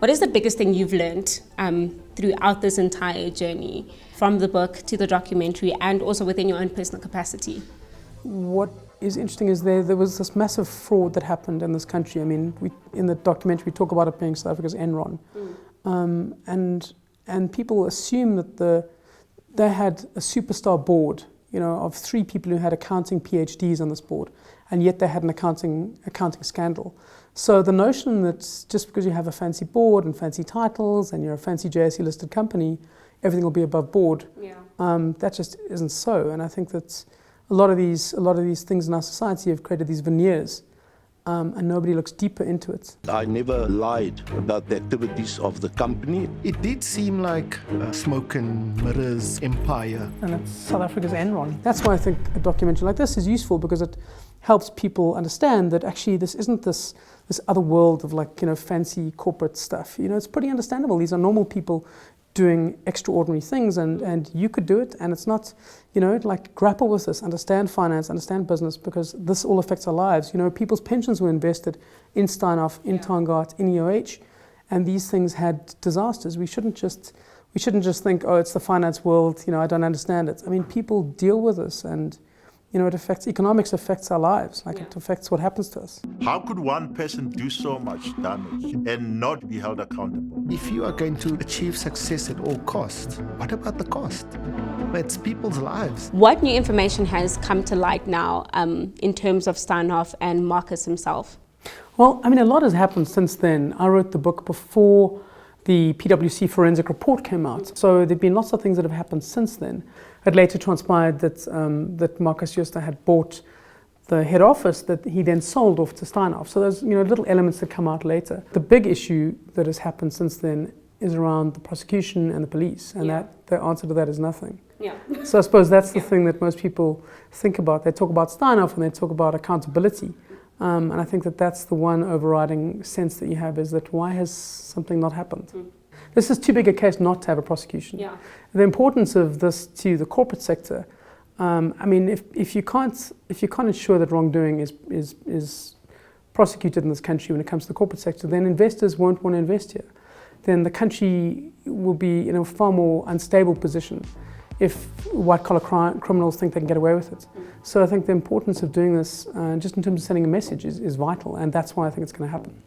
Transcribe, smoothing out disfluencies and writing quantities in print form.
What is the biggest thing you've learned throughout this entire journey, from the book to the documentary and also within your own personal capacity? What is interesting is there was this massive fraud that happened in this country. I mean, in the documentary we talk about it being South Africa's Enron. And people assume that they had a superstar board, of 3 people who had accounting PhDs on this board, and yet they had an accounting scandal. So the notion that just because you have a fancy board and fancy titles and you're a fancy JSE listed company, everything will be above board, that just isn't so. And I think that a lot of these things in our society have created these veneers, and nobody looks deeper into it. I never lied about the activities of the company. It did seem like a smoke and mirrors empire. And it's South Africa's Enron. That's why I think a documentary like this is useful, because it helps people understand that actually this isn't this other world of fancy corporate stuff. It's pretty understandable. These are normal people doing extraordinary things, and you could do it, and it's not, grapple with this, understand finance, understand business, because this all affects our lives. People's pensions were invested in Steinheist, in Tongaat, in EOH, and these things had disasters. We shouldn't just think, oh, it's the finance world, I don't understand it. I mean, people deal with this, and economics affects our lives, it affects what happens to us. How could one person do so much damage and not be held accountable? If you are going to achieve success at all costs, what about the cost? It's people's lives. What new information has come to light now in terms of Steinheist and Marcus himself? Well, I mean, a lot has happened since then. I wrote the book before the PwC forensic report came out. So there've been lots of things that have happened since then. It later transpired that Marcus Jooste had bought the head office that he then sold off to Steinheist. So there's little elements that come out later. The big issue that has happened since then is around the prosecution and the police, and that the answer to that is nothing. So I suppose that's the thing that most people think about. They talk about Steinheist and they talk about accountability. And I think that that's the one overriding sense that you have, is that why has something not happened? This is too big a case not to have a prosecution. The importance of this to the corporate sector, I mean, if you can't ensure that wrongdoing is prosecuted in this country when it comes to the corporate sector, then investors won't want to invest here. Then the country will be in a far more unstable position if white-collar criminals think they can get away with it. So I think the importance of doing this, just in terms of sending a message, is vital, and that's why I think it's going to happen.